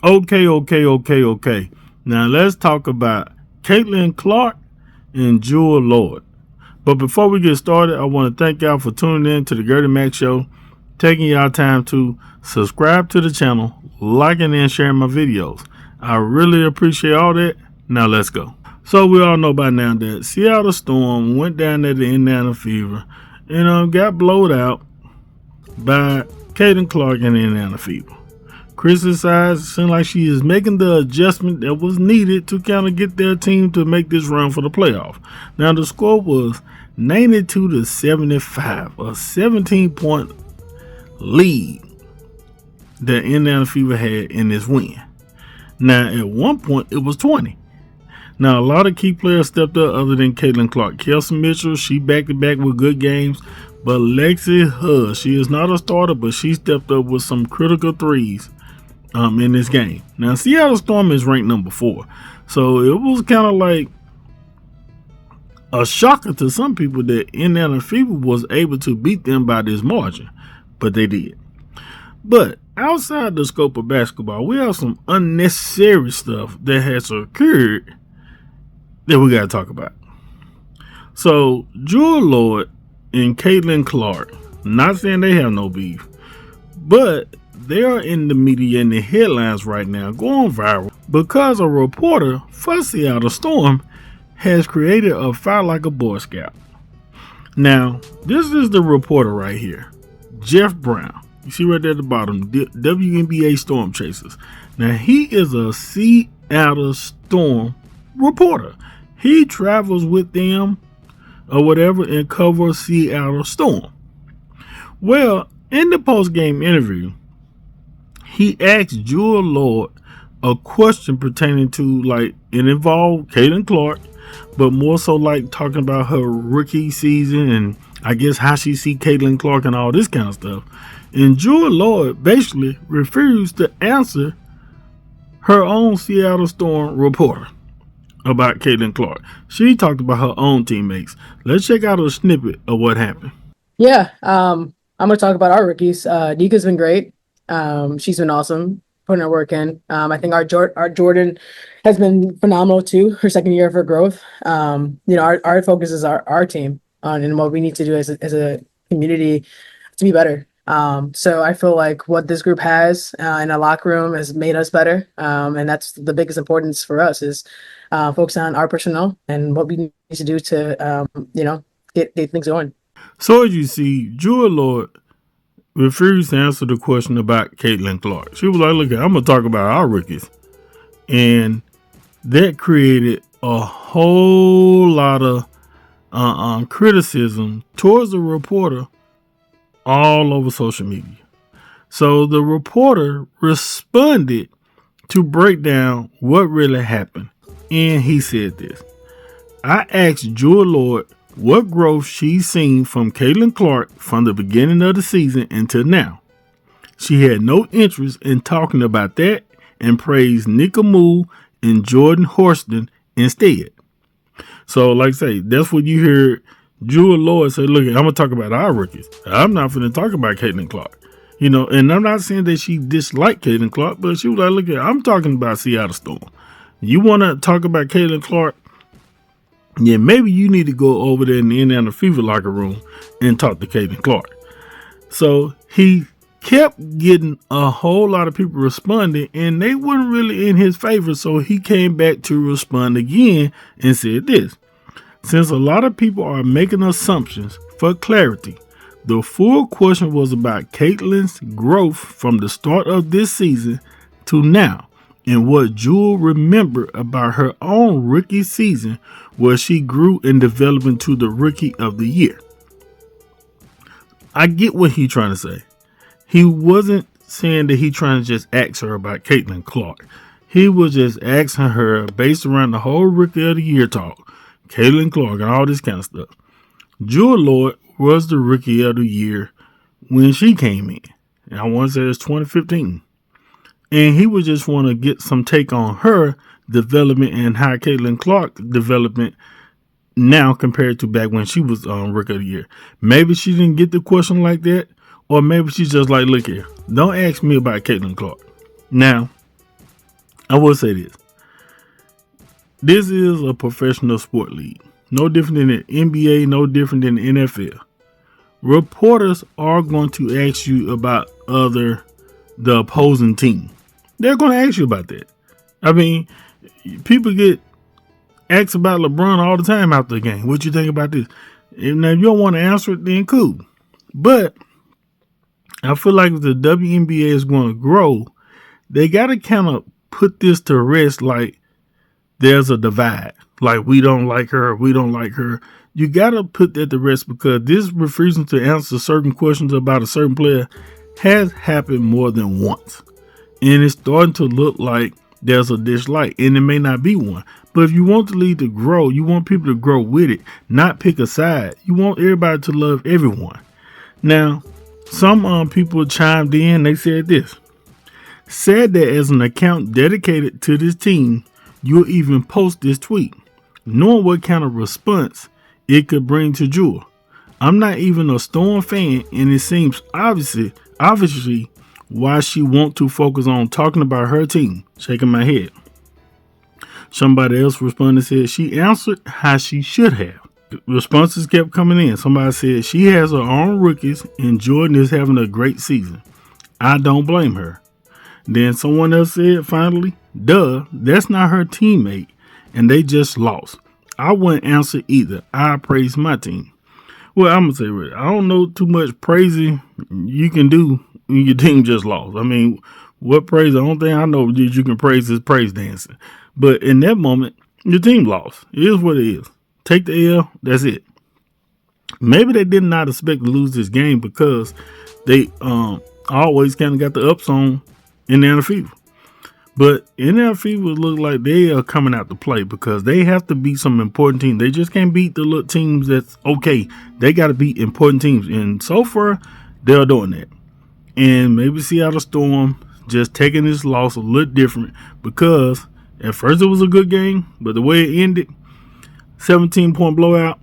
Okay. Now let's talk about Caitlin Clark and Jewell Loyd. But before we get started, I want to thank y'all for tuning in to the Gertie Mac Show, taking y'all time to subscribe to the channel, liking and sharing my videos. I really appreciate all that. Now let's go. So we all know by now that Seattle Storm went down there to Indiana Fever and got blowed out by Caitlin Clark and Indiana Fever. Criticized, seemed like she is making the adjustment that was needed to kind of get their team to make this run for the playoff. Now the score was 92-75, a 17-point lead that Indiana Fever had in this win. Now at one point it was 20. Now, a lot of key players stepped up other than Caitlin Clark. Kelsey Mitchell, she back-to-back with good games. But Lexi Huss, she is not a starter, but she stepped up with some critical threes in this game. Now, Seattle Storm is ranked number 4. So, it was kind of like a shocker to some people that Indiana Fever was able to beat them by this margin. But they did. But outside the scope of basketball, we have some unnecessary stuff that has occurred that we got to talk about. So, Jewell Loyd and Caitlin Clark, not saying they have no beef, but they are in the media and the headlines right now, going viral because a reporter for Seattle Storm has created a fight like a Boy Scout. Now, this is the reporter right here, Jeff Brown. You see right there at the bottom, WNBA Storm Chasers. Now, he is a Seattle Storm reporter. He travels with them or whatever and covers Seattle Storm. Well, in the post-game interview, he asked Jewell Loyd a question pertaining to, like, it involved Caitlin Clark, but more so like talking about her rookie season and I guess how she see Caitlin Clark and all this kind of stuff. And Jewell Loyd basically refused to answer her own Seattle Storm reporter about Caitlin Clark. She talked about her own teammates. Let's check out a snippet of what happened. Yeah, I'm going to talk about our rookies. Nika's been great. She's been awesome, putting her work in. I think our Jordan has been phenomenal too. Her second year of her growth. Our focus is our team and what we need to do as a community to be better. So I feel like what this group has in a locker room has made us better. And that's the biggest importance for us is focus on our personnel and what we need to do to, get things going. So as you see, Jewell Loyd refused to answer the question about Caitlin Clark. She was like, look, I'm going to talk about our rookies. And that created a whole lot of criticism towards the reporter all over social media. So the reporter responded to break down what really happened. And he said this: I asked Jewell Loyd what growth she's seen from Caitlin Clark from the beginning of the season until now. She had no interest in talking about that and praised Nika Moore and Jordan Horston instead. So, like I say, that's what you hear Jewell Loyd say, look, I'm going to talk about our rookies. I'm not going to talk about Caitlin Clark. And I'm not saying that she disliked Caitlin Clark, but she was like, look, I'm talking about Seattle Storm. You want to talk about Caitlin Clark? Yeah, maybe you need to go over there in the Indiana Fever locker room and talk to Caitlin Clark. So he kept getting a whole lot of people responding, and they weren't really in his favor. So he came back to respond again and said this: since a lot of people are making assumptions, for clarity, the full question was about Caitlin's growth from the start of this season to now, and what Jewell remembered about her own rookie season where she grew and developed into the rookie of the year. I get what he's trying to say. He wasn't saying that he trying to just ask her about Caitlin Clark. He was just asking her based around the whole rookie of the year talk, Caitlin Clark and all this kind of stuff. Jewell Loyd was the rookie of the year when she came in. And I want to say it's 2015. And he would just want to get some take on her development and how Caitlin Clark development now compared to back when she was rookie of the year. Maybe she didn't get the question like that, or maybe she's just like, look here, don't ask me about Caitlin Clark. Now, I will say this. This is a professional sport league. No different than the NBA, no different than the NFL. Reporters are going to ask you about the opposing team. They're going to ask you about that. I mean, people get asked about LeBron all the time after the game. What you think about this? And if you don't want to answer it, then cool. But I feel like if the WNBA is going to grow, they got to kind of put this to rest like there's a divide. Like we don't like her, we don't like her. You got to put that to rest because this refusing to answer certain questions about a certain player has happened more than once. And it's starting to look like there's a dislike, and it may not be one. But if you want the league to grow, you want people to grow with it, not pick a side. You want everybody to love everyone. Now, some people chimed in. They said this. Said that as an account dedicated to this team, you'll even post this tweet, knowing what kind of response it could bring to Jewell. I'm not even a Storm fan, and it seems obviously why she want to focus on talking about her team. Shaking my head. Somebody else responded and said she answered how she should have. Responses kept coming in. Somebody said she has her own rookies and Jordan is having a great season. I don't blame her. Then someone else said finally, duh, that's not her teammate and they just lost. I wouldn't answer either. I praise my team. Well, I'm going to say, I don't know too much praising you can do when your team just lost. I mean, what praise? The only thing I know that you can praise is praise dancing. But in that moment, your team lost. It is what it is. Take the L. That's it. Maybe they did not expect to lose this game because they always kind of got the ups on Indiana Fever. But Indiana Fever look like they are coming out to play because they have to beat some important teams. They just can't beat the little teams that's okay. They got to beat important teams. And so far, they're doing that. And maybe Seattle Storm just taking this loss a little different because at first it was a good game, but the way it ended, 17-point blowout,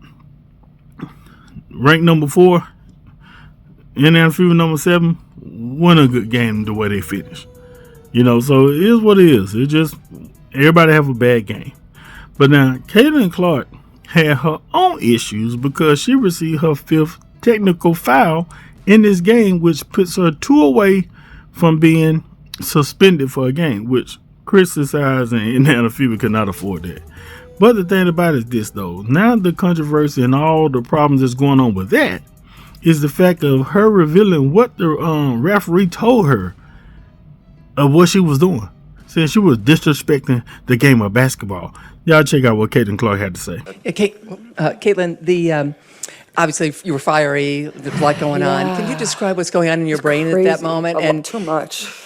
ranked number 4, Indiana Fever number 7, wasn't a good game the way they finished. So it is what it is. It just, everybody have a bad game. But now, Caitlin Clark had her own issues because she received her 5th technical foul in this game, which puts her 2 away from being suspended for a game, which criticized and Indiana Fever could not afford that. But the thing about it is this, though. Now the controversy and all the problems that's going on with that is the fact of her revealing what the referee told her of what she was doing. Saying she was disrespecting the game of basketball. Y'all check out what Caitlin Clark had to say. Caitlin, obviously you were fiery. There's a lot going on. Can you describe what's going on in your brain crazy. At that moment? And too much.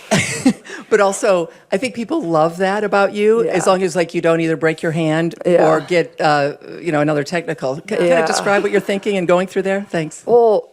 But also, I think people love that about you, as long as you don't either break your hand or get another technical. Can you describe what you're thinking and going through there? Thanks. Well,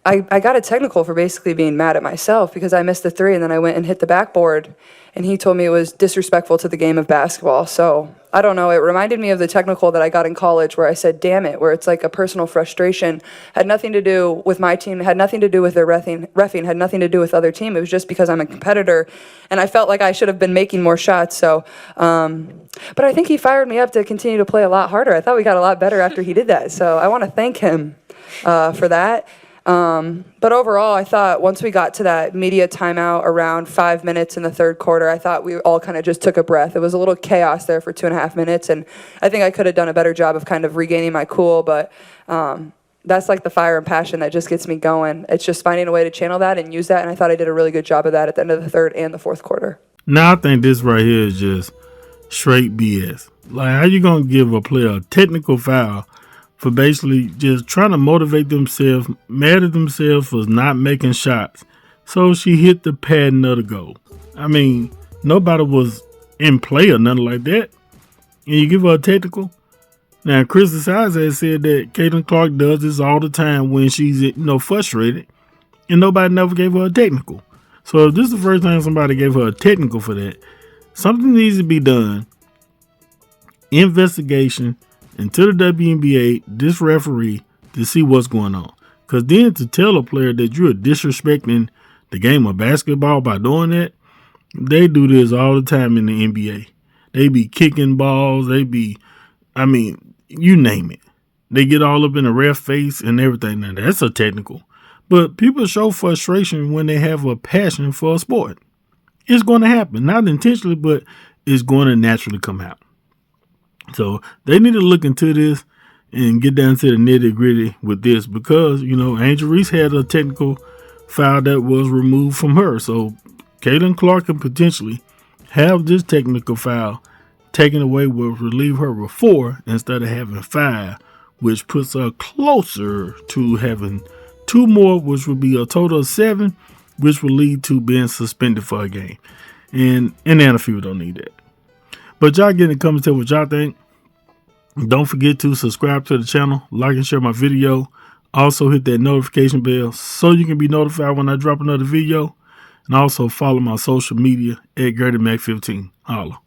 I got a technical for basically being mad at myself because I missed the 3 and then I went and hit the backboard and he told me it was disrespectful to the game of basketball. So I don't know. It reminded me of the technical that I got in college where I said, damn it, where it's like a personal frustration. Had nothing to do with my team, had nothing to do with their reffing, had nothing to do with other team. It was just because I'm a competitor and I felt like I should have been making more shots. So, but I think he fired me up to continue to play a lot harder. I thought we got a lot better after he did that. So I want to thank him for that. But overall, I thought once we got to that media timeout around 5 minutes in the third quarter, I thought we all kind of just took a breath. It was a little chaos there for 2.5 minutes, and I think I could have done a better job of kind of regaining my cool, but that's like the fire and passion that just gets me going. It's just finding a way to channel that and use that, and I thought I did a really good job of that at the end of the third and the fourth quarter. Now, I think this right here is just straight BS. Like, how you going to give a player a technical foul for basically just trying to motivate themselves, mad at themselves for not making shots? So she hit the padding of the goal. I mean, nobody was in play or nothing like that. And you give her a technical? Now, Chris Size has said that Caitlin Clark does this all the time when she's, frustrated. And nobody never gave her a technical. So if this is the first time somebody gave her a technical for that, something needs to be done. Investigation into the WNBA, this referee, to see what's going on. Because then to tell a player that you're disrespecting the game of basketball by doing that, They do this all the time in the NBA. They be kicking balls. You name it. They get all up in the ref face and everything. Now, that's a technical. But people show frustration when they have a passion for a sport. It's going to happen. Not intentionally, but it's going to naturally come out. So they need to look into this and get down to the nitty gritty with this because, Angel Reese had a technical foul that was removed from her. So Caitlin Clark can potentially have this technical foul taken away, will relieve her with 4 instead of having 5, which puts her closer to having 2 more, which would be a total of 7, which will lead to being suspended for a game. And Indiana Fever don't need that. But y'all get in the comments, tell what y'all think. Don't forget to subscribe to the channel, like and share my video. Also hit that notification bell so you can be notified when I drop another video. And also follow my social media at GradyMac15. Holla.